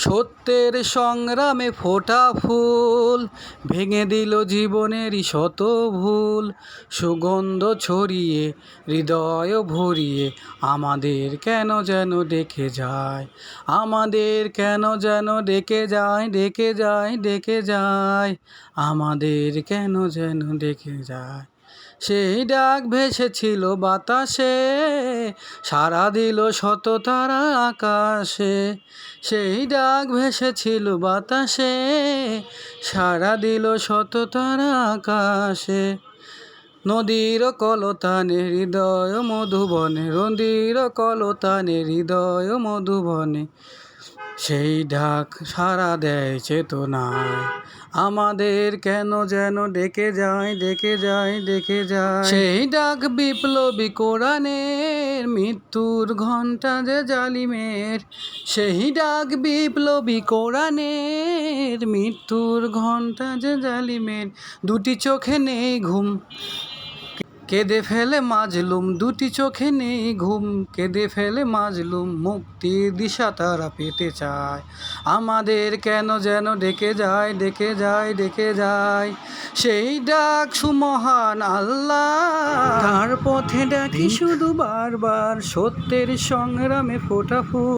সত্যের সংগ্রামে ফোটা ফুল ভেঙে দিল জীবনেরই শত ভুল। সুগন্ধ ছড়িয়ে হৃদয় ভরিয়ে আমাদের কেন যেন ডেকে যায়, আমাদের কেন যেন ডেকে যায়, ডেকে যায়, ডেকে যায়, আমাদের কেন যেন ডেকে যায়। সেই ডাক ভেসেছিল বাতাসে, সাড়া দিল শত তারা আকাশে। সেই ডাক ভেসেছিল বাতাসে, সাড়া দিল শত তারা আকাশে। নদীর কলতানে হৃদয় মধুবনে, নদীর কলতানে হৃদয় মধুবনে, সেই ডাক সাড়া দেয় চেতনায়, আমাদের কেন যেন ডেকে যায়, ডেকে যায়, ডেকে যায়। সেই ডাক বিপ্লবী কোরআনের, মৃত্যুর ঘণ্টা যে জালিমের। সেই ডাক বিপ্লবী কোরআনের, মৃত্যুর ঘণ্টা যে জালিমের। দুটি চোখে নেই ঘুম, কেঁদে ফেলে মাজলুম, দুটি চোখে নেই ঘুম, কেঁদে ফেলে মাজলুম। মুক্তির দিশা তারা পেতে চায়, আমাদের কেন যেন ডেকে যায়, ডেকে যায়, ডেকে যায়। সেই ডাক সুমহান আল্লাহ, তার পথে ডাকি শুধু বারবার, সত্যের সংগ্রামে ফোটা ফুল।